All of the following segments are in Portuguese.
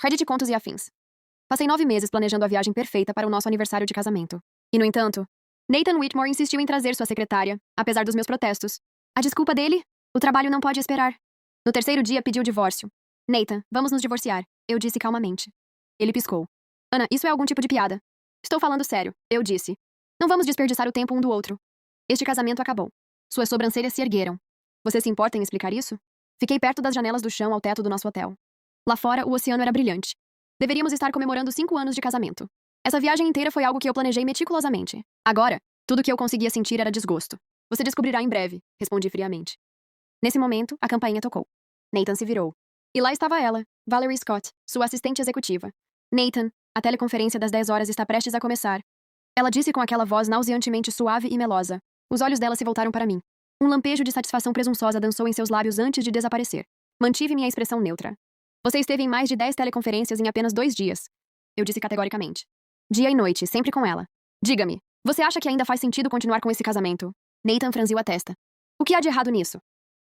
Credit, contos e afins. Passei 9 meses planejando a viagem perfeita para o nosso aniversário de casamento. E, no entanto, Nathan Whitmore insistiu em trazer sua secretária, apesar dos meus protestos. A desculpa dele? O trabalho não pode esperar. No terceiro dia, pediu o divórcio. Nathan, vamos nos divorciar, eu disse calmamente. Ele piscou. Ana, isso é algum tipo de piada? Estou falando sério, eu disse. Não vamos desperdiçar o tempo um do outro. Este casamento acabou. Suas sobrancelhas se ergueram. Você se importa em explicar isso? Fiquei perto das janelas do chão ao teto do nosso hotel. Lá fora, o oceano era brilhante. Deveríamos estar comemorando 5 anos de casamento. Essa viagem inteira foi algo que eu planejei meticulosamente. Agora, tudo que eu conseguia sentir era desgosto. Você descobrirá em breve, respondi friamente. Nesse momento, a campainha tocou. Nathan se virou. E lá estava ela, Valerie Scott, sua assistente executiva. Nathan, a teleconferência das 10 horas está prestes a começar. Ela disse com aquela voz nauseantemente suave e melosa. Os olhos dela se voltaram para mim. Um lampejo de satisfação presunçosa dançou em seus lábios antes de desaparecer. Mantive minha expressão neutra. Você esteve em mais de 10 teleconferências em apenas 2 dias. Eu disse categoricamente. Dia e noite, sempre com ela. Diga-me, você acha que ainda faz sentido continuar com esse casamento? Nathan franziu a testa. O que há de errado nisso?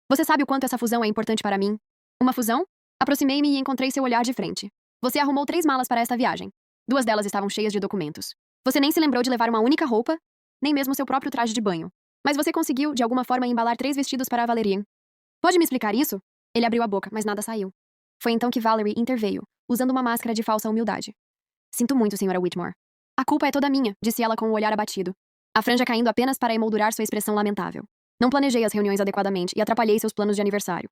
Você sabe o quanto essa fusão é importante para mim? Uma fusão? Aproximei-me e encontrei seu olhar de frente. Você arrumou 3 malas para esta viagem. 2 delas estavam cheias de documentos. Você nem se lembrou de levar uma única roupa, nem mesmo seu próprio traje de banho. Mas você conseguiu, de alguma forma, embalar 3 vestidos para a Valerie. Pode me explicar isso? Ele abriu a boca, mas nada saiu. Foi então que Valerie interveio, usando uma máscara de falsa humildade. Sinto muito, Sra. Whitmore. A culpa é toda minha, disse ela com o olhar abatido. A franja caindo apenas para emoldurar sua expressão lamentável. Não planejei as reuniões adequadamente e atrapalhei seus planos de aniversário.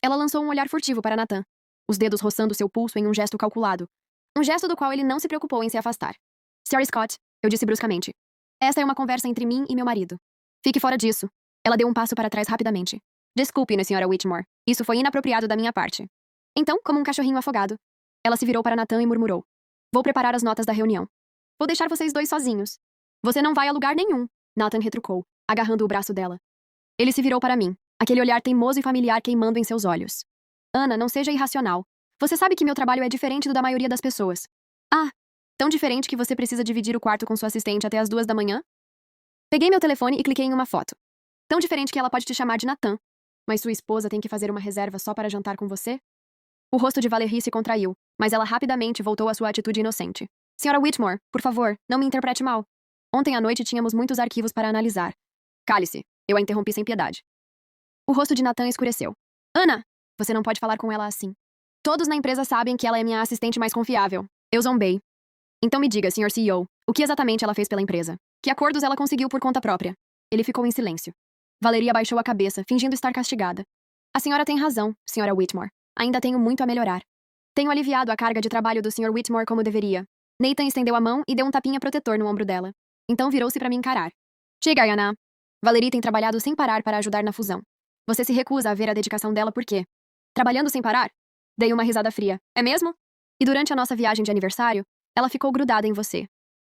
Ela lançou um olhar furtivo para Nathan, os dedos roçando seu pulso em um gesto calculado. Um gesto do qual ele não se preocupou em se afastar. Sra. Scott, eu disse bruscamente. Esta é uma conversa entre mim e meu marido. Fique fora disso. Ela deu um passo para trás rapidamente. Desculpe-me, Sra. Whitmore. Isso foi inapropriado da minha parte. Então, como um cachorrinho afogado, ela se virou para Nathan e murmurou. Vou preparar as notas da reunião. Vou deixar vocês 2 sozinhos. Você não vai a lugar nenhum, Nathan retrucou, agarrando o braço dela. Ele se virou para mim, aquele olhar teimoso e familiar queimando em seus olhos. Ana, não seja irracional. Você sabe que meu trabalho é diferente do da maioria das pessoas. Ah, tão diferente que você precisa dividir o quarto com sua assistente até as 2 da manhã? Peguei meu telefone e cliquei em uma foto. Tão diferente que ela pode te chamar de Nathan. Mas sua esposa tem que fazer uma reserva só para jantar com você? O rosto de Valerie se contraiu, mas ela rapidamente voltou à sua atitude inocente. Sra. Whitmore, por favor, não me interprete mal. Ontem à noite tínhamos muitos arquivos para analisar. Cale-se, eu a interrompi sem piedade. O rosto de Nathan escureceu. Ana, você não pode falar com ela assim. Todos na empresa sabem que ela é minha assistente mais confiável. Eu zombei. Então me diga, Sr. CEO, o que exatamente ela fez pela empresa? Que acordos ela conseguiu por conta própria? Ele ficou em silêncio. Valerie abaixou a cabeça, fingindo estar castigada. A senhora tem razão, Sra. Whitmore. Ainda tenho muito a melhorar. Tenho aliviado a carga de trabalho do Sr. Whitmore como deveria. Nathan estendeu a mão e deu um tapinha protetor no ombro dela. Então virou-se para me encarar. Chega, Yana. Valerie tem trabalhado sem parar para ajudar na fusão. Você se recusa a ver a dedicação dela por quê? Trabalhando sem parar? Dei uma risada fria. É mesmo? E durante a nossa viagem de aniversário, ela ficou grudada em você.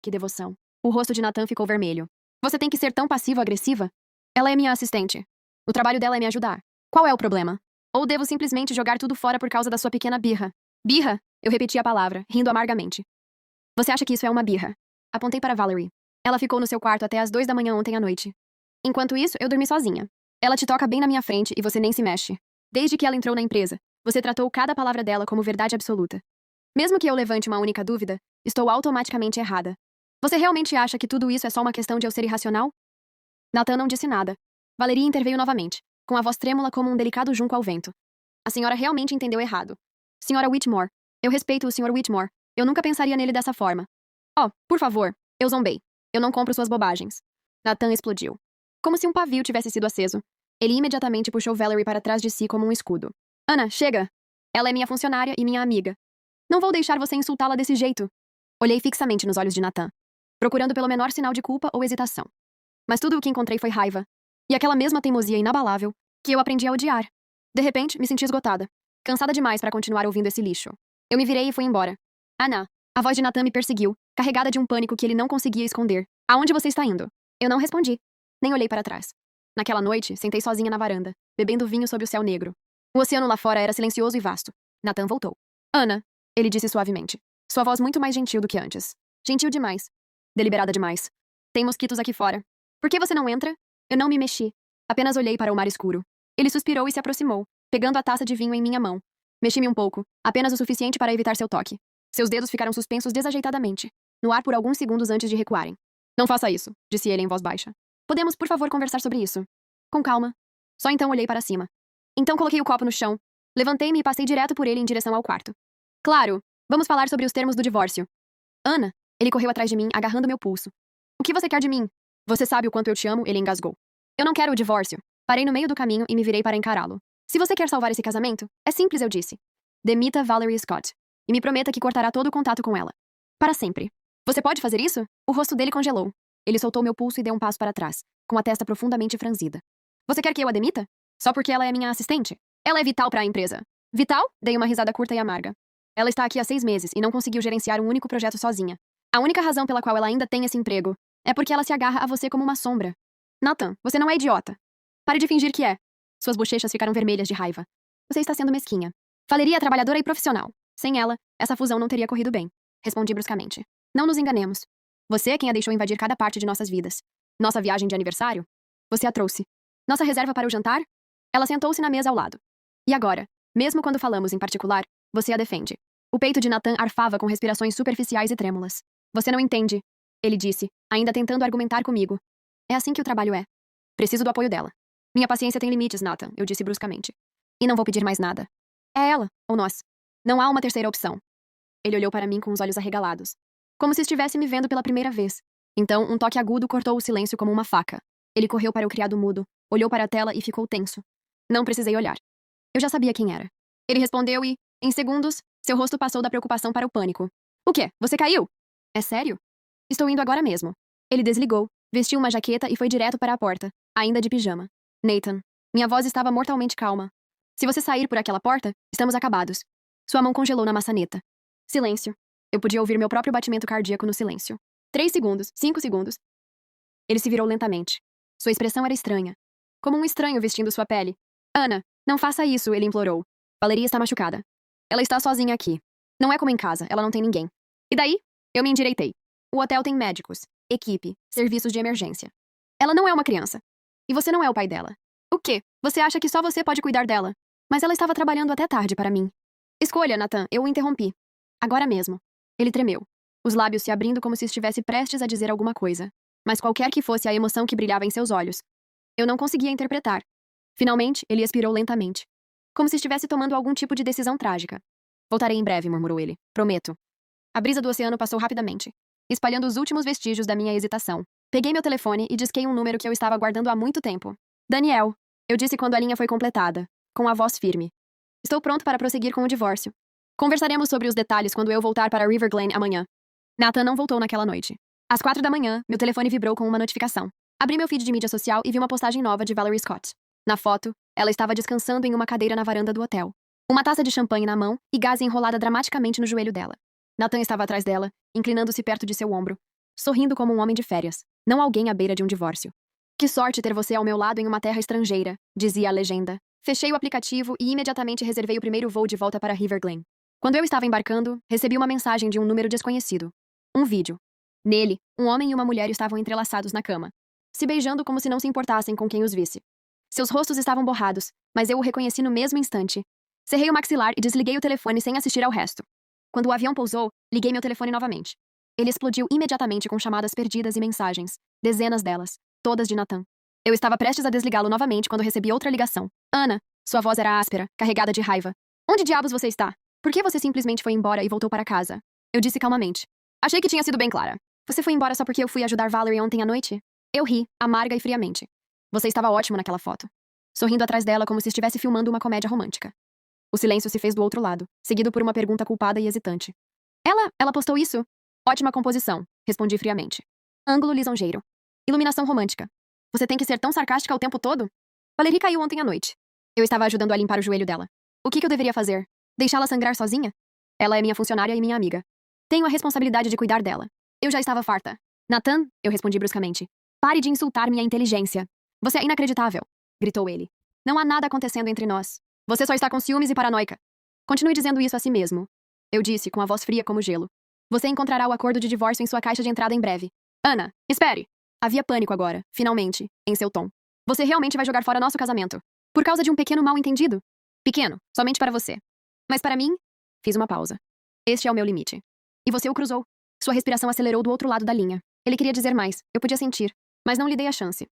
Que devoção. O rosto de Nathan ficou vermelho. Você tem que ser tão passivo-agressiva? Ela é minha assistente. O trabalho dela é me ajudar. Qual é o problema? Ou devo simplesmente jogar tudo fora por causa da sua pequena birra? Birra? Eu repeti a palavra, rindo amargamente. Você acha que isso é uma birra? Apontei para Valerie. Ela ficou no seu quarto até as 2 da manhã ontem à noite. Enquanto isso, eu dormi sozinha. Ela te toca bem na minha frente e você nem se mexe. Desde que ela entrou na empresa, você tratou cada palavra dela como verdade absoluta. Mesmo que eu levante uma única dúvida, estou automaticamente errada. Você realmente acha que tudo isso é só uma questão de eu ser irracional? Nathan não disse nada. Valerie interveio novamente, com a voz trêmula como um delicado junco ao vento. A senhora realmente entendeu errado. Sra. Whitmore, eu respeito o Sr. Whitmore. Eu nunca pensaria nele dessa forma. Oh, por favor, eu zombei. Eu não compro suas bobagens. Nathan explodiu. Como se um pavio tivesse sido aceso. Ele imediatamente puxou Valerie para trás de si como um escudo. Ana, chega! Ela é minha funcionária e minha amiga. Não vou deixar você insultá-la desse jeito. Olhei fixamente nos olhos de Nathan, procurando pelo menor sinal de culpa ou hesitação. Mas tudo o que encontrei foi raiva. E aquela mesma teimosia inabalável que eu aprendi a odiar. De repente, me senti esgotada. Cansada demais para continuar ouvindo esse lixo. Eu me virei e fui embora. Ana, a voz de Nathan me perseguiu, carregada de um pânico que ele não conseguia esconder. Aonde você está indo? Eu não respondi. Nem olhei para trás. Naquela noite, sentei sozinha na varanda, bebendo vinho sob o céu negro. O oceano lá fora era silencioso e vasto. Nathan voltou. Ana, ele disse suavemente. Sua voz muito mais gentil do que antes. Gentil demais. Deliberada demais. Tem mosquitos aqui fora. Por que você não entra? Eu não me mexi. Apenas olhei para o mar escuro. Ele suspirou e se aproximou, pegando a taça de vinho em minha mão. Mexi-me um pouco, apenas o suficiente para evitar seu toque. Seus dedos ficaram suspensos desajeitadamente, no ar por alguns segundos antes de recuarem. Não faça isso, disse ele em voz baixa. Podemos, por favor, conversar sobre isso? Com calma. Só então olhei para cima. Então coloquei o copo no chão. Levantei-me e passei direto por ele em direção ao quarto. Claro, vamos falar sobre os termos do divórcio. Ana, ele correu atrás de mim, agarrando meu pulso. O que você quer de mim? Você sabe o quanto eu te amo, ele engasgou. Eu não quero o divórcio. Parei no meio do caminho e me virei para encará-lo. Se você quer salvar esse casamento, é simples, eu disse. Demita Valerie Scott. E me prometa que cortará todo o contato com ela. Para sempre. Você pode fazer isso? O rosto dele congelou. Ele soltou meu pulso e deu um passo para trás, com a testa profundamente franzida. Você quer que eu a demita? Só porque ela é minha assistente? Ela é vital para a empresa. Vital? Dei uma risada curta e amarga. Ela está aqui há 6 meses e não conseguiu gerenciar um único projeto sozinha. A única razão pela qual ela ainda tem esse emprego é porque ela se agarra a você como uma sombra. Nathan, você não é idiota. Pare de fingir que é. Suas bochechas ficaram vermelhas de raiva. Você está sendo mesquinha. Valeria é trabalhadora e profissional. Sem ela, essa fusão não teria corrido bem. Respondi bruscamente. Não nos enganemos. Você é quem a deixou invadir cada parte de nossas vidas. Nossa viagem de aniversário? Você a trouxe. Nossa reserva para o jantar? Ela sentou-se na mesa ao lado. E agora, mesmo quando falamos em particular, você a defende. O peito de Nathan arfava com respirações superficiais e trêmulas. Você não entende, ele disse, ainda tentando argumentar comigo. É assim que o trabalho é. Preciso do apoio dela. Minha paciência tem limites, Nathan, eu disse bruscamente. E não vou pedir mais nada. É ela, ou nós. Não há uma terceira opção. Ele olhou para mim com os olhos arregalados, como se estivesse me vendo pela primeira vez. Então, um toque agudo cortou o silêncio como uma faca. Ele correu para o criado mudo, olhou para a tela e ficou tenso. Não precisei olhar. Eu já sabia quem era. Ele respondeu e, em segundos, seu rosto passou da preocupação para o pânico. O quê? Você caiu? É sério? Estou indo agora mesmo. Ele desligou, vestiu uma jaqueta e foi direto para a porta, ainda de pijama. Nathan. Minha voz estava mortalmente calma. Se você sair por aquela porta, estamos acabados. Sua mão congelou na maçaneta. Silêncio. Eu podia ouvir meu próprio batimento cardíaco no silêncio. 3 segundos, 5 segundos. Ele se virou lentamente. Sua expressão era estranha. Como um estranho vestindo sua pele. Ana, não faça isso, ele implorou. Valeria está machucada. Ela está sozinha aqui. Não é como em casa, ela não tem ninguém. E daí? Eu me endireitei. O hotel tem médicos, equipe, serviços de emergência. Ela não é uma criança. E você não é o pai dela. O quê? Você acha que só você pode cuidar dela? Mas ela estava trabalhando até tarde para mim. Escolha, Nathan, eu o interrompi. Agora mesmo. Ele tremeu, os lábios se abrindo como se estivesse prestes a dizer alguma coisa. Mas qualquer que fosse a emoção que brilhava em seus olhos, eu não conseguia interpretar. Finalmente, ele expirou lentamente, como se estivesse tomando algum tipo de decisão trágica. Voltarei em breve, murmurou ele. Prometo. A brisa do oceano passou rapidamente, espalhando os últimos vestígios da minha hesitação. Peguei meu telefone e disquei um número que eu estava aguardando há muito tempo. Daniel, eu disse quando a linha foi completada, com a voz firme. Estou pronto para prosseguir com o divórcio. Conversaremos sobre os detalhes quando eu voltar para River Glen amanhã. Nathan não voltou naquela noite. Às 4 da manhã, meu telefone vibrou com uma notificação. Abri meu feed de mídia social e vi uma postagem nova de Valerie Scott. Na foto, ela estava descansando em uma cadeira na varanda do hotel. Uma taça de champanhe na mão e gaze enrolada dramaticamente no joelho dela. Nathan estava atrás dela, inclinando-se perto de seu ombro, sorrindo como um homem de férias, não alguém à beira de um divórcio. Que sorte ter você ao meu lado em uma terra estrangeira, dizia a legenda. Fechei o aplicativo e imediatamente reservei o primeiro voo de volta para River Glen. Quando eu estava embarcando, recebi uma mensagem de um número desconhecido. Um vídeo. Nele, um homem e uma mulher estavam entrelaçados na cama, se beijando como se não se importassem com quem os visse. Seus rostos estavam borrados, mas eu o reconheci no mesmo instante. Cerrei o maxilar e desliguei o telefone sem assistir ao resto. Quando o avião pousou, liguei meu telefone novamente. Ele explodiu imediatamente com chamadas perdidas e mensagens, dezenas delas, todas de Nathan. Eu estava prestes a desligá-lo novamente quando recebi outra ligação. Ana, sua voz era áspera, carregada de raiva. Onde diabos você está? Por que você simplesmente foi embora e voltou para casa? Eu disse calmamente. Achei que tinha sido bem clara. Você foi embora só porque eu fui ajudar Valerie ontem à noite? Eu ri, amarga e friamente. Você estava ótimo naquela foto. Sorrindo atrás dela como se estivesse filmando uma comédia romântica. O silêncio se fez do outro lado, seguido por uma pergunta culpada e hesitante. Ela postou isso? Ótima composição, respondi friamente. Ângulo lisonjeiro. Iluminação romântica. Você tem que ser tão sarcástica o tempo todo? Valerie caiu ontem à noite. Eu estava ajudando a limpar o joelho dela. O que eu deveria fazer? Deixá-la sangrar sozinha? Ela é minha funcionária e minha amiga. Tenho a responsabilidade de cuidar dela. Eu já estava farta. Nathan, eu respondi bruscamente. Pare de insultar minha inteligência. Você é inacreditável, gritou ele. Não há nada acontecendo entre nós. Você só está com ciúmes e paranoica. Continue dizendo isso a si mesmo. Eu disse, com a voz fria como gelo. Você encontrará o acordo de divórcio em sua caixa de entrada em breve. Ana, espere! Havia pânico agora, finalmente, em seu tom. Você realmente vai jogar fora nosso casamento? Por causa de um pequeno mal-entendido? Pequeno, somente para você. Mas para mim, fiz uma pausa. Este é o meu limite. E você o cruzou. Sua respiração acelerou do outro lado da linha. Ele queria dizer mais, eu podia sentir, mas não lhe dei a chance.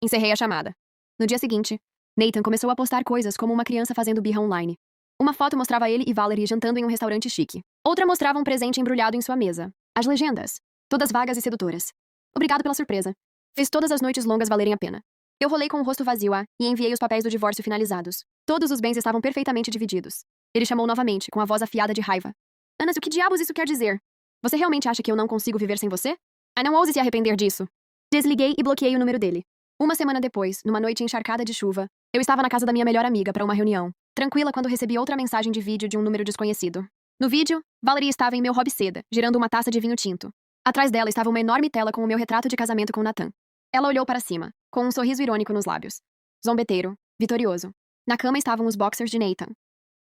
Encerrei a chamada. No dia seguinte, Nathan começou a postar coisas como uma criança fazendo birra online. Uma foto mostrava ele e Valerie jantando em um restaurante chique. Outra mostrava um presente embrulhado em sua mesa. As legendas. Todas vagas e sedutoras. Obrigado pela surpresa. Fez todas as noites longas valerem a pena. Eu rolei com o rosto vazio e enviei os papéis do divórcio finalizados. Todos os bens estavam perfeitamente divididos. Ele chamou novamente, com a voz afiada de raiva. Anas, o que diabos isso quer dizer? Você realmente acha que eu não consigo viver sem você? Não ouse se arrepender disso. Desliguei e bloqueei o número dele. Uma semana depois, numa noite encharcada de chuva, eu estava na casa da minha melhor amiga para uma reunião, tranquila quando recebi outra mensagem de vídeo de um número desconhecido. No vídeo, Valerie estava em meu hobby seda, girando uma taça de vinho tinto. Atrás dela estava uma enorme tela com o meu retrato de casamento com Nathan. Ela olhou para cima, com um sorriso irônico nos lábios. Zombeteiro, vitorioso. Na cama estavam os boxers de Nathan.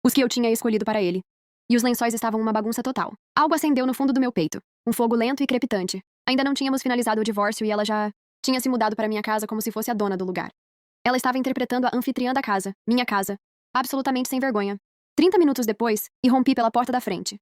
Os que eu tinha escolhido para ele. E os lençóis estavam uma bagunça total. Algo acendeu no fundo do meu peito. Um fogo lento e crepitante. Ainda não tínhamos finalizado o divórcio e ela já tinha se mudado para minha casa como se fosse a dona do lugar. Ela estava interpretando a anfitriã da casa, minha casa, absolutamente sem vergonha. 30 minutos depois, irrompi pela porta da frente.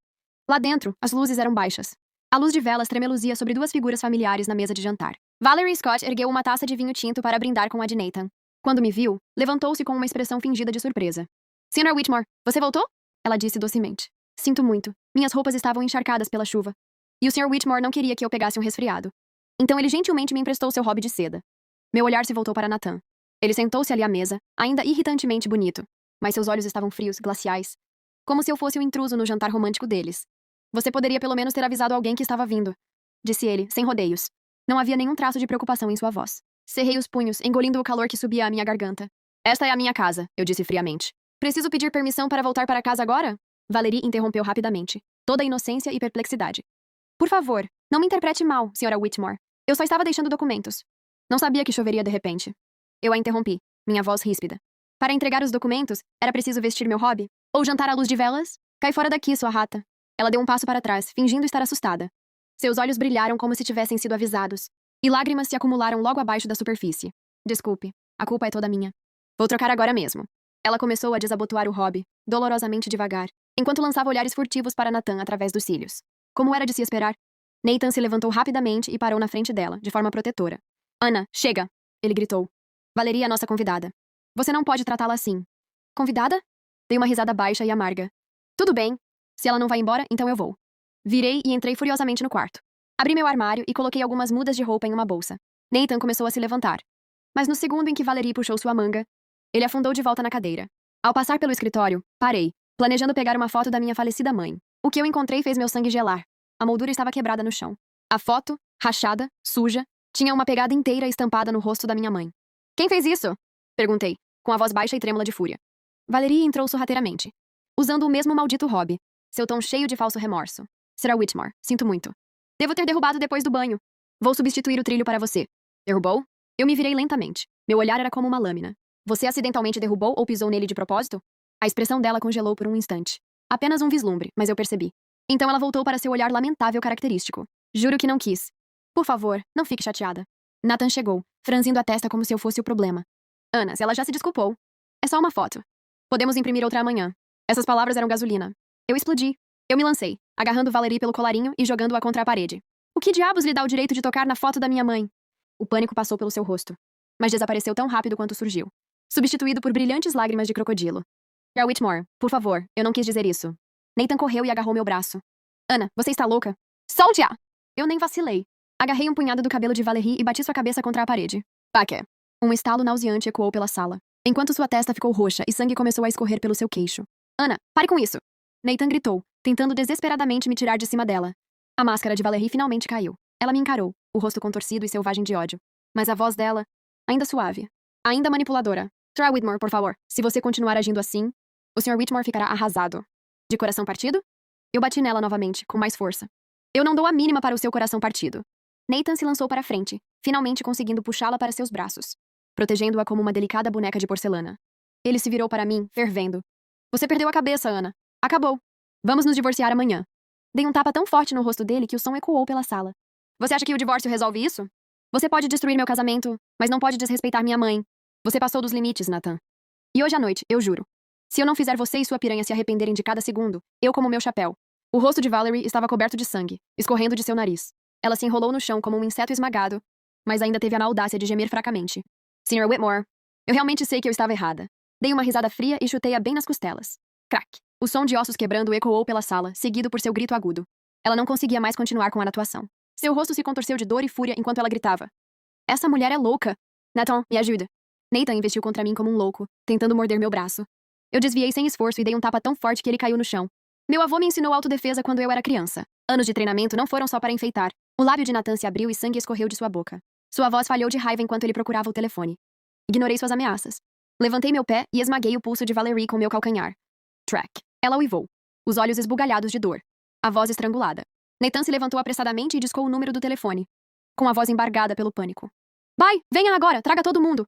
Lá dentro, as luzes eram baixas. A luz de velas tremeluzia sobre duas figuras familiares na mesa de jantar. Valerie Scott ergueu uma taça de vinho tinto para brindar com a de Nathan. Quando me viu, levantou-se com uma expressão fingida de surpresa. Sr. Whitmore, você voltou? Ela disse docemente. Sinto muito. Minhas roupas estavam encharcadas pela chuva. E o Sr. Whitmore não queria que eu pegasse um resfriado. Então ele gentilmente me emprestou seu hobby de seda. Meu olhar se voltou para Nathan. Ele sentou-se ali à mesa, ainda irritantemente bonito, mas seus olhos estavam frios, glaciais. Como se eu fosse o intruso no jantar romântico deles. Você poderia pelo menos ter avisado alguém que estava vindo, disse ele, sem rodeios. Não havia nenhum traço de preocupação em sua voz. Cerrei os punhos, engolindo o calor que subia à minha garganta. Esta é a minha casa, eu disse friamente. Preciso pedir permissão para voltar para casa agora? Valerie interrompeu rapidamente, toda inocência e perplexidade. Por favor, não me interprete mal, Sra. Whitmore. Eu só estava deixando documentos. Não sabia que choveria de repente. Eu a interrompi, minha voz ríspida. Para entregar os documentos, era preciso vestir meu hobby? Ou jantar à luz de velas? Cai fora daqui, sua rata. Ela deu um passo para trás, fingindo estar assustada. Seus olhos brilharam como se tivessem sido avisados, e lágrimas se acumularam logo abaixo da superfície. Desculpe, a culpa é toda minha. Vou trocar agora mesmo. Ela começou a desabotoar o hobby, dolorosamente devagar, enquanto lançava olhares furtivos para Nathan através dos cílios. Como era de se esperar, Nathan se levantou rapidamente e parou na frente dela, de forma protetora. Ana, chega! Ele gritou. Valerie é a nossa convidada. Você não pode tratá-la assim. Convidada? Dei uma risada baixa e amarga. Tudo bem. Se ela não vai embora, então eu vou. Virei e entrei furiosamente no quarto. Abri meu armário e coloquei algumas mudas de roupa em uma bolsa. Nathan começou a se levantar. Mas no segundo em que Valerie puxou sua manga, ele afundou de volta na cadeira. Ao passar pelo escritório, parei, planejando pegar uma foto da minha falecida mãe. O que eu encontrei fez meu sangue gelar. A moldura estava quebrada no chão. A foto, rachada, suja, tinha uma pegada inteira estampada no rosto da minha mãe. Quem fez isso? Perguntei, com a voz baixa e trêmula de fúria. Valerie entrou sorrateiramente, usando o mesmo maldito hobby, seu tom cheio de falso remorso. Sra. Whitmore, sinto muito. Devo ter derrubado depois do banho. Vou substituir o trilho para você. Derrubou? Eu me virei lentamente. Meu olhar era como uma lâmina. Você acidentalmente derrubou ou pisou nele de propósito? A expressão dela congelou por um instante. Apenas um vislumbre, mas eu percebi. Então ela voltou para seu olhar lamentável característico. Juro que não quis. Por favor, não fique chateada. Nathan chegou, franzindo a testa como se eu fosse o problema. Ana, ela já se desculpou. É só uma foto. Podemos imprimir outra amanhã. Essas palavras eram gasolina. Eu explodi. Eu me lancei, agarrando Valerie pelo colarinho e jogando-a contra a parede. O que diabos lhe dá o direito de tocar na foto da minha mãe? O pânico passou pelo seu rosto, mas desapareceu tão rápido quanto surgiu, substituído por brilhantes lágrimas de crocodilo. Sra. Whitmore, por favor, eu não quis dizer isso. Nathan correu e agarrou meu braço. Ana, você está louca? Solte-a! Eu nem vacilei. Agarrei um punhado do cabelo de Valerie e bati sua cabeça contra a parede. Paqué. Um estalo nauseante ecoou pela sala, enquanto sua testa ficou roxa e sangue começou a escorrer pelo seu queixo. Ana, pare com isso! Nathan gritou, tentando desesperadamente me tirar de cima dela. A máscara de Valerie finalmente caiu. Ela me encarou, o rosto contorcido e selvagem de ódio. Mas a voz dela, ainda suave, ainda manipuladora. Sra. Whitmore, por favor, se você continuar agindo assim, o Sr. Whitmore ficará arrasado. De coração partido? Eu bati nela novamente, com mais força. Eu não dou a mínima para o seu coração partido. Nathan se lançou para a frente, finalmente conseguindo puxá-la para seus braços, protegendo-a como uma delicada boneca de porcelana. Ele se virou para mim, fervendo. Você perdeu a cabeça, Ana. Acabou. Vamos nos divorciar amanhã. Dei um tapa tão forte no rosto dele que o som ecoou pela sala. Você acha que o divórcio resolve isso? Você pode destruir meu casamento, mas não pode desrespeitar minha mãe. Você passou dos limites, Nathan. E hoje à noite, eu juro. Se eu não fizer você e sua piranha se arrependerem de cada segundo, eu como meu chapéu. O rosto de Valerie estava coberto de sangue, escorrendo de seu nariz. Ela se enrolou no chão como um inseto esmagado, mas ainda teve a audácia de gemer fracamente. Sr. Whitmore, eu realmente sei que eu estava errada. Dei uma risada fria e chutei-a bem nas costelas. Crack! O som de ossos quebrando ecoou pela sala, seguido por seu grito agudo. Ela não conseguia mais continuar com a atuação. Seu rosto se contorceu de dor e fúria enquanto ela gritava. Essa mulher é louca! Nathan, me ajuda. Nathan investiu contra mim como um louco, tentando morder meu braço. Eu desviei sem esforço e dei um tapa tão forte que ele caiu no chão. Meu avô me ensinou autodefesa quando eu era criança. Anos de treinamento não foram só para enfeitar. O lábio de Nathan se abriu e sangue escorreu de sua boca. Sua voz falhou de raiva enquanto ele procurava o telefone. Ignorei suas ameaças. Levantei meu pé e esmaguei o pulso de Valerie com meu calcanhar. Track. Ela uivou. Os olhos esbugalhados de dor. A voz estrangulada. Nathan se levantou apressadamente e discou o número do telefone. Com a voz embargada pelo pânico. Vai, venha agora, traga todo mundo!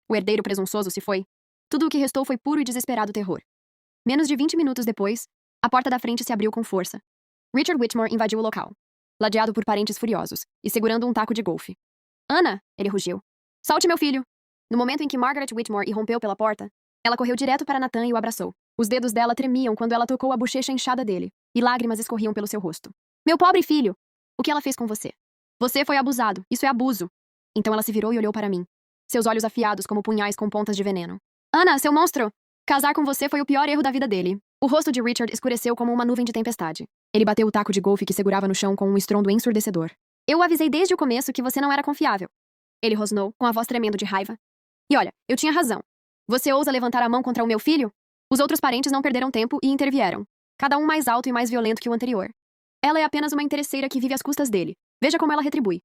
O herdeiro presunçoso se foi. Tudo o que restou foi puro e desesperado terror. Menos de 20 minutos depois, a porta da frente se abriu com força. Richard Whitmore invadiu o local, ladeado por parentes furiosos, e segurando um taco de golfe. Ana! Ele rugiu. Solte meu filho! No momento em que Margaret Whitmore irrompeu pela porta, ela correu direto para Nathan e o abraçou. Os dedos dela tremiam quando ela tocou a bochecha inchada dele, e lágrimas escorriam pelo seu rosto. Meu pobre filho! O que ela fez com você? Você foi abusado. Isso é abuso. Então ela se virou e olhou para mim. Seus olhos afiados como punhais com pontas de veneno. Ana, seu monstro! Casar com você foi o pior erro da vida dele. O rosto de Richard escureceu como uma nuvem de tempestade. Ele bateu o taco de golfe que segurava no chão com um estrondo ensurdecedor. Eu o avisei desde o começo que você não era confiável. Ele rosnou, com a voz tremendo de raiva. E olha, eu tinha razão. Você ousa levantar a mão contra o meu filho? Os outros parentes não perderam tempo e intervieram. Cada um mais alto e mais violento que o anterior. Ela é apenas uma interesseira que vive às custas dele. Veja como ela retribui.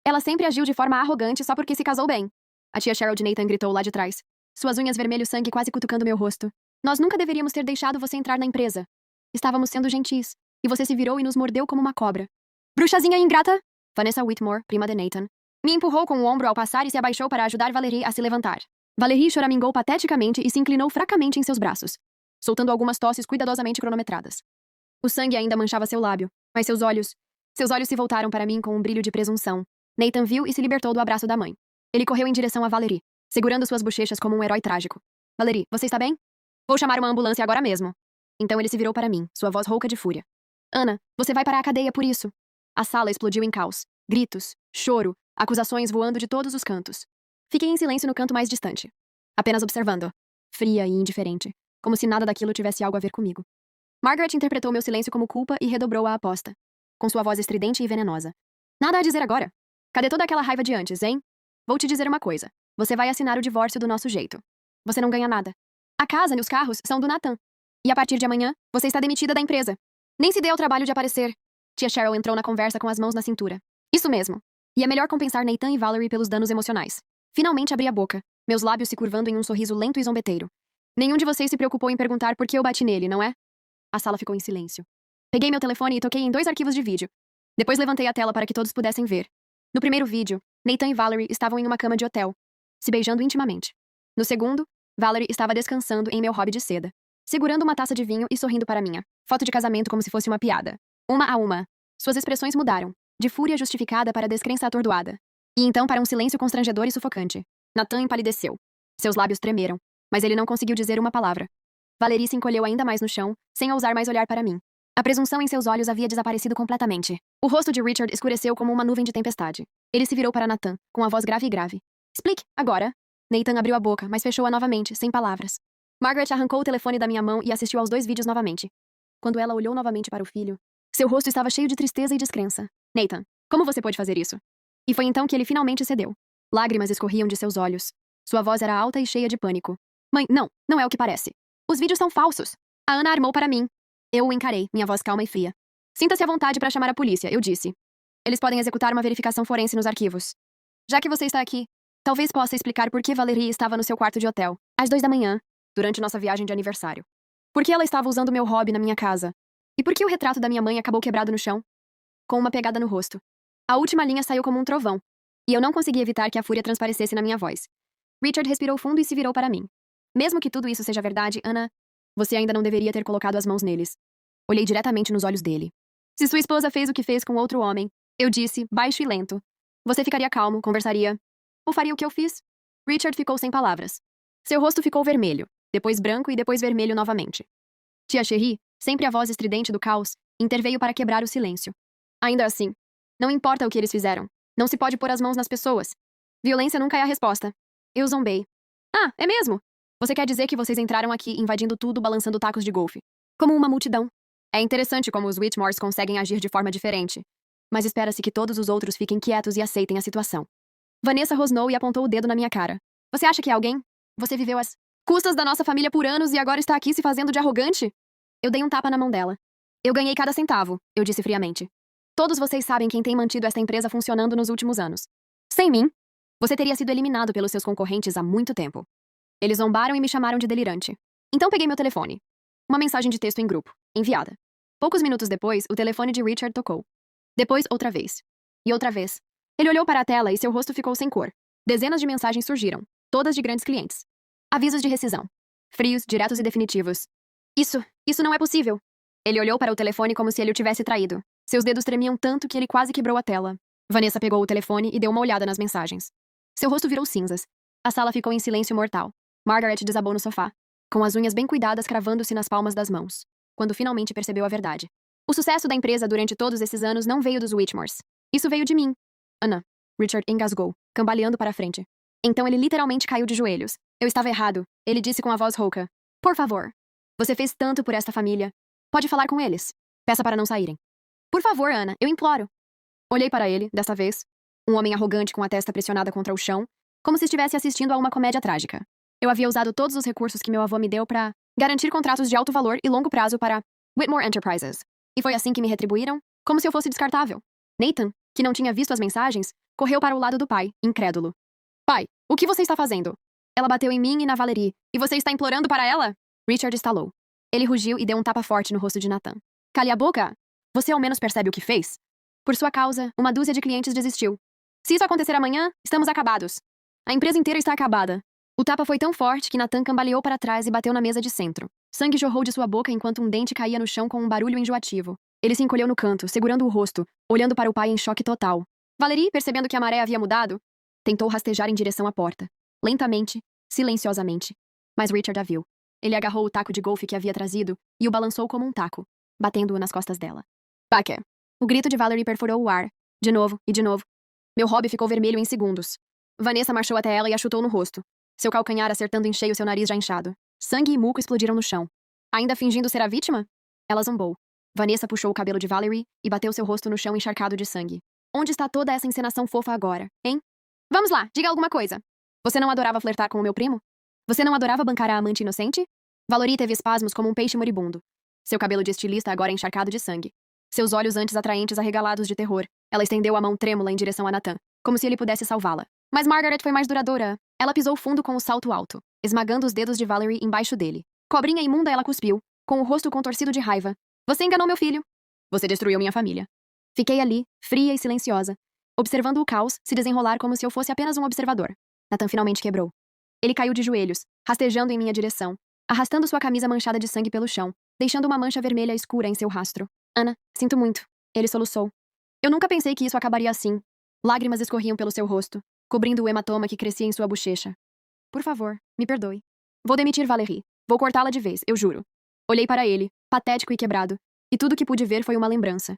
Ela sempre agiu de forma arrogante só porque se casou bem. A tia Cheryl de Nathan gritou lá de trás. Suas unhas vermelho sangue quase cutucando meu rosto. Nós nunca deveríamos ter deixado você entrar na empresa. Estávamos sendo gentis. E você se virou e nos mordeu como uma cobra. Bruxazinha ingrata! Vanessa Whitmore, prima de Nathan, me empurrou com o ombro ao passar e se abaixou para ajudar Valerie a se levantar. Valerie choramingou pateticamente e se inclinou fracamente em seus braços, soltando algumas tosses cuidadosamente cronometradas. O sangue ainda manchava seu lábio, mas seus olhos se voltaram para mim com um brilho de presunção. Nathan viu e se libertou do abraço da mãe. Ele correu em direção a Valerie, segurando suas bochechas como um herói trágico. Valerie, você está bem? Vou chamar uma ambulância agora mesmo. Então ele se virou para mim, sua voz rouca de fúria. Ana, você vai para a cadeia por isso. A sala explodiu em caos. Gritos, choro, acusações voando de todos os cantos. Fiquei em silêncio no canto mais distante, apenas observando, fria e indiferente, como se nada daquilo tivesse algo a ver comigo. Margaret interpretou meu silêncio como culpa e redobrou a aposta, com sua voz estridente e venenosa. Nada a dizer agora. Cadê toda aquela raiva de antes, hein? Vou te dizer uma coisa. Você vai assinar o divórcio do nosso jeito. Você não ganha nada. A casa e os carros são do Nathan. E a partir de amanhã, você está demitida da empresa. Nem se dê ao trabalho de aparecer. Tia Cheryl entrou na conversa com as mãos na cintura. Isso mesmo. E é melhor compensar Nathan e Valerie pelos danos emocionais. Finalmente abri a boca, meus lábios se curvando em um sorriso lento e zombeteiro. Nenhum de vocês se preocupou em perguntar por que eu bati nele, não é? A sala ficou em silêncio. Peguei meu telefone e toquei em 2 arquivos de vídeo. Depois levantei a tela para que todos pudessem ver. No primeiro vídeo, Nathan e Valerie estavam em uma cama de hotel, se beijando intimamente. No segundo, Valerie estava descansando em meu hobby de seda, segurando uma taça de vinho e sorrindo para minha foto de casamento como se fosse uma piada. Uma a uma, suas expressões mudaram, de fúria justificada para descrença atordoada. E então para um silêncio constrangedor e sufocante. Nathan empalideceu. Seus lábios tremeram, mas ele não conseguiu dizer uma palavra. Valerie se encolheu ainda mais no chão, sem ousar mais olhar para mim. A presunção em seus olhos havia desaparecido completamente. O rosto de Richard escureceu como uma nuvem de tempestade. Ele se virou para Nathan, com a voz grave e grave. Explique, agora. Nathan abriu a boca, mas fechou-a novamente, sem palavras. Margaret arrancou o telefone da minha mão e assistiu aos 2 vídeos novamente. Quando ela olhou novamente para o filho, seu rosto estava cheio de tristeza e descrença. Nathan, como você pôde fazer isso? E foi então que ele finalmente cedeu. Lágrimas escorriam de seus olhos. Sua voz era alta e cheia de pânico. Mãe, não é o que parece. Os vídeos são falsos. A Ana armou para mim. Eu o encarei, minha voz calma e fria. Sinta-se à vontade para chamar a polícia, eu disse. Eles podem executar uma verificação forense nos arquivos. Já que você está aqui, talvez possa explicar por que Valerie estava no seu quarto de hotel, às 2 da manhã, durante nossa viagem de aniversário. Por que ela estava usando meu hobby na minha casa? E por que o retrato da minha mãe acabou quebrado no chão? Com uma pegada no rosto. A última linha saiu como um trovão, e eu não consegui evitar que a fúria transparecesse na minha voz. Richard respirou fundo e se virou para mim. Mesmo que tudo isso seja verdade, Ana, você ainda não deveria ter colocado as mãos neles. Olhei diretamente nos olhos dele. Se sua esposa fez o que fez com outro homem, eu disse, baixo e lento. Você ficaria calmo, conversaria. Ou faria o que eu fiz? Richard ficou sem palavras. Seu rosto ficou vermelho, depois branco e depois vermelho novamente. Tia Cherie, sempre a voz estridente do caos, interveio para quebrar o silêncio. Ainda assim, não importa o que eles fizeram. Não se pode pôr as mãos nas pessoas. Violência nunca é a resposta. Eu zombei. Ah, é mesmo? Você quer dizer que vocês entraram aqui invadindo tudo balançando tacos de golfe? Como uma multidão. É interessante como os Whitmores conseguem agir de forma diferente. Mas espera-se que todos os outros fiquem quietos e aceitem a situação. Vanessa rosnou e apontou o dedo na minha cara. Você acha que é alguém? Você viveu às custas da nossa família por anos e agora está aqui se fazendo de arrogante? Eu dei um tapa na mão dela. Eu ganhei cada centavo, eu disse friamente. Todos vocês sabem quem tem mantido esta empresa funcionando nos últimos anos. Sem mim, você teria sido eliminado pelos seus concorrentes há muito tempo. Eles zombaram e me chamaram de delirante. Então peguei meu telefone. Uma mensagem de texto em grupo, enviada. Poucos minutos depois, o telefone de Richard tocou. Depois, outra vez. E outra vez. Ele olhou para a tela e seu rosto ficou sem cor. Dezenas de mensagens surgiram, todas de grandes clientes. Avisos de rescisão. Frios, diretos e definitivos. Isso não é possível. Ele olhou para o telefone como se ele o tivesse traído. Seus dedos tremiam tanto que ele quase quebrou a tela. Vanessa pegou o telefone e deu uma olhada nas mensagens. Seu rosto virou cinzas. A sala ficou em silêncio mortal. Margaret desabou no sofá, com as unhas bem cuidadas cravando-se nas palmas das mãos, quando finalmente percebeu a verdade. O sucesso da empresa durante todos esses anos não veio dos Whitmores. Isso veio de mim. Ana. Richard engasgou, cambaleando para a frente. Então ele literalmente caiu de joelhos. Eu estava errado, ele disse com a voz rouca. Por favor. Você fez tanto por esta família. Pode falar com eles. Peça para não saírem. Por favor, Ana, eu imploro. Olhei para ele, desta vez. Um homem arrogante com a testa pressionada contra o chão, como se estivesse assistindo a uma comédia trágica. Eu havia usado todos os recursos que meu avô me deu para garantir contratos de alto valor e longo prazo para Whitmore Enterprises. E foi assim que me retribuíram, como se eu fosse descartável. Nathan, que não tinha visto as mensagens, correu para o lado do pai, incrédulo. Pai, o que você está fazendo? Ela bateu em mim e na Valerie. E você está implorando para ela? Richard estalou. Ele rugiu e deu um tapa forte no rosto de Nathan. Cale a boca! Você ao menos percebe o que fez? Por sua causa, uma dúzia de clientes desistiu. Se isso acontecer amanhã, estamos acabados. A empresa inteira está acabada. O tapa foi tão forte que Nathan cambaleou para trás e bateu na mesa de centro. Sangue jorrou de sua boca enquanto um dente caía no chão com um barulho enjoativo. Ele se encolheu no canto, segurando o rosto, olhando para o pai em choque total. Valerie, percebendo que a maré havia mudado, tentou rastejar em direção à porta. Lentamente, silenciosamente. Mas Richard a viu. Ele agarrou o taco de golfe que havia trazido e o balançou como um taco, batendo-o nas costas dela. Baque! O grito de Valerie perfurou o ar. De novo e de novo. Meu hobby ficou vermelho em segundos. Vanessa marchou até ela e a chutou no rosto. Seu calcanhar acertando em cheio seu nariz já inchado. Sangue e muco explodiram no chão. Ainda fingindo ser a vítima? Ela zombou. Vanessa puxou o cabelo de Valerie e bateu seu rosto no chão encharcado de sangue. Onde está toda essa encenação fofa agora, hein? Vamos lá, diga alguma coisa. Você não adorava flertar com o meu primo? Você não adorava bancar a amante inocente? Valerie teve espasmos como um peixe moribundo. Seu cabelo de estilista agora encharcado de sangue. Seus olhos antes atraentes arregalados de terror. Ela estendeu a mão trêmula em direção a Nathan, como se ele pudesse salvá-la. Mas Margaret foi mais duradoura. Ela pisou fundo com o salto alto, esmagando os dedos de Valerie embaixo dele. Cobrinha imunda, ela cuspiu, com o rosto contorcido de raiva. Você enganou meu filho. Você destruiu minha família. Fiquei ali, fria e silenciosa, observando o caos se desenrolar como se eu fosse apenas um observador. Nathan finalmente quebrou. Ele caiu de joelhos, rastejando em minha direção, arrastando sua camisa manchada de sangue pelo chão, deixando uma mancha vermelha escura em seu rastro. Ana, sinto muito. Ele soluçou. Eu nunca pensei que isso acabaria assim. Lágrimas escorriam pelo seu rosto, cobrindo o hematoma que crescia em sua bochecha. Por favor, me perdoe. Vou demitir Valerie. Vou cortá-la de vez, eu juro. Olhei para ele, patético e quebrado, e tudo que pude ver foi uma lembrança.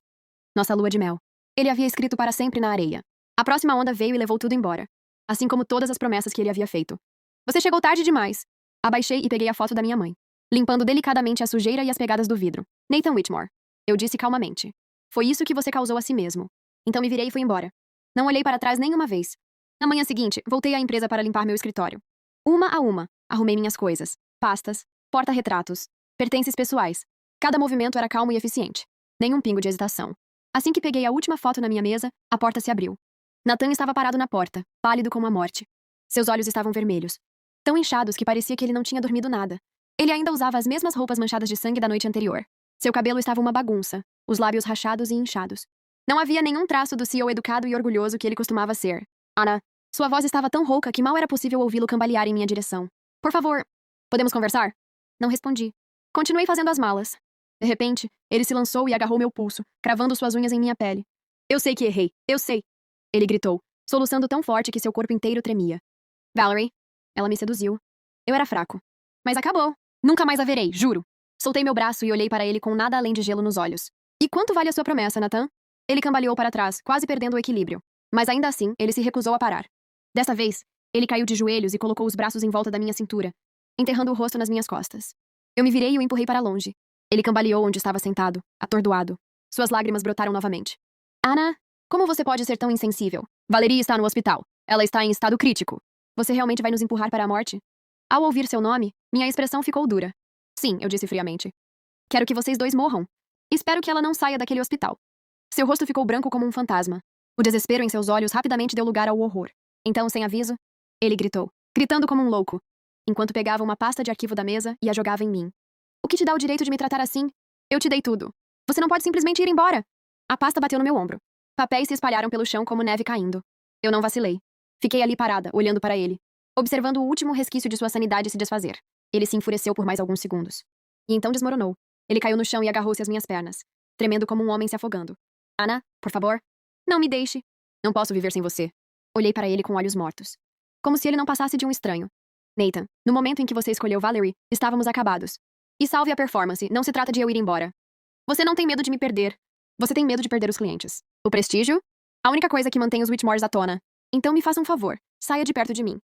Nossa lua de mel. Ele havia escrito para sempre na areia. A próxima onda veio e levou tudo embora. Assim como todas as promessas que ele havia feito. Você chegou tarde demais. Abaixei e peguei a foto da minha mãe, limpando delicadamente a sujeira e as pegadas do vidro. Nathan Whitmore. Eu disse calmamente. Foi isso que você causou a si mesmo. Então me virei e fui embora. Não olhei para trás nenhuma vez. Na manhã seguinte, voltei à empresa para limpar meu escritório. Uma a uma, arrumei minhas coisas. Pastas, porta-retratos, pertences pessoais. Cada movimento era calmo e eficiente. Nenhum pingo de hesitação. Assim que peguei a última foto na minha mesa, a porta se abriu. Nathan estava parado na porta, pálido como a morte. Seus olhos estavam vermelhos. Tão inchados que parecia que ele não tinha dormido nada. Ele ainda usava as mesmas roupas manchadas de sangue da noite anterior. Seu cabelo estava uma bagunça, os lábios rachados e inchados. Não havia nenhum traço do CEO educado e orgulhoso que ele costumava ser. Ana, sua voz estava tão rouca que mal era possível ouvi-lo cambalear em minha direção. Por favor, podemos conversar? Não respondi. Continuei fazendo as malas. De repente, ele se lançou e agarrou meu pulso, cravando suas unhas em minha pele. Eu sei que errei, eu sei. Ele gritou, soluçando tão forte que seu corpo inteiro tremia. Valerie. Ela me seduziu. Eu era fraco. Mas acabou. Nunca mais a verei, juro. Soltei meu braço e olhei para ele com nada além de gelo nos olhos. E quanto vale a sua promessa, Nathan? Ele cambaleou para trás, quase perdendo o equilíbrio. Mas ainda assim, ele se recusou a parar. Desta vez, ele caiu de joelhos e colocou os braços em volta da minha cintura, enterrando o rosto nas minhas costas. Eu me virei e o empurrei para longe. Ele cambaleou onde estava sentado, atordoado. Suas lágrimas brotaram novamente. Ana, como você pode ser tão insensível? Valerie está no hospital. Ela está em estado crítico. Você realmente vai nos empurrar para a morte? Ao ouvir seu nome, minha expressão ficou dura. Sim, eu disse friamente. Quero que vocês dois morram. Espero que ela não saia daquele hospital. Seu rosto ficou branco como um fantasma. O desespero em seus olhos rapidamente deu lugar ao horror. Então, sem aviso, ele gritou, gritando como um louco, enquanto pegava uma pasta de arquivo da mesa e a jogava em mim. O que te dá o direito de me tratar assim? Eu te dei tudo. Você não pode simplesmente ir embora. A pasta bateu no meu ombro. Papéis se espalharam pelo chão como neve caindo. Eu não vacilei. Fiquei ali parada, olhando para ele, observando o último resquício de sua sanidade se desfazer. Ele se enfureceu por mais alguns segundos. E então desmoronou. Ele caiu no chão e agarrou-se às minhas pernas, tremendo como um homem se afogando. Ana, por favor. Não me deixe. Não posso viver sem você. Olhei para ele com olhos mortos. Como se ele não passasse de um estranho. Nathan, no momento em que você escolheu Valerie, estávamos acabados. E salve a performance, não se trata de eu ir embora. Você não tem medo de me perder. Você tem medo de perder os clientes. O prestígio? A única coisa que mantém os Whitmores à tona. Então me faça um favor, saia de perto de mim.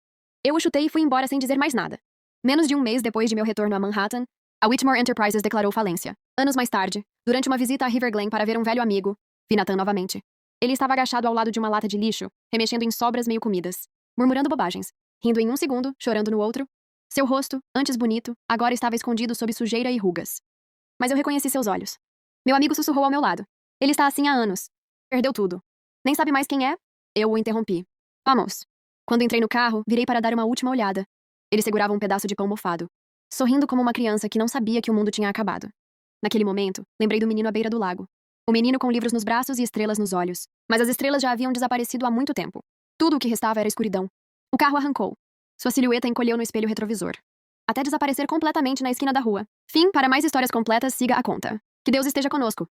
Eu o chutei e fui embora sem dizer mais nada. Menos de um mês depois de meu retorno a Manhattan, a Whitmore Enterprises declarou falência. Anos mais tarde, durante uma visita a River Glen para ver um velho amigo, vi Nathan novamente. Ele estava agachado ao lado de uma lata de lixo, remexendo em sobras meio comidas, murmurando bobagens, rindo em um segundo, chorando no outro. Seu rosto, antes bonito, agora estava escondido sob sujeira e rugas. Mas eu reconheci seus olhos. Meu amigo sussurrou ao meu lado. Ele está assim há anos. Perdeu tudo. Nem sabe mais quem é? Eu o interrompi. Vamos. Quando entrei no carro, virei para dar uma última olhada. Ele segurava um pedaço de pão mofado, sorrindo como uma criança que não sabia que o mundo tinha acabado. Naquele momento, lembrei do menino à beira do lago. O menino com livros nos braços e estrelas nos olhos. Mas as estrelas já haviam desaparecido há muito tempo. Tudo o que restava era escuridão. O carro arrancou. Sua silhueta encolheu no espelho retrovisor, até desaparecer completamente na esquina da rua. Fim. Para mais histórias completas, siga a conta. Que Deus esteja conosco.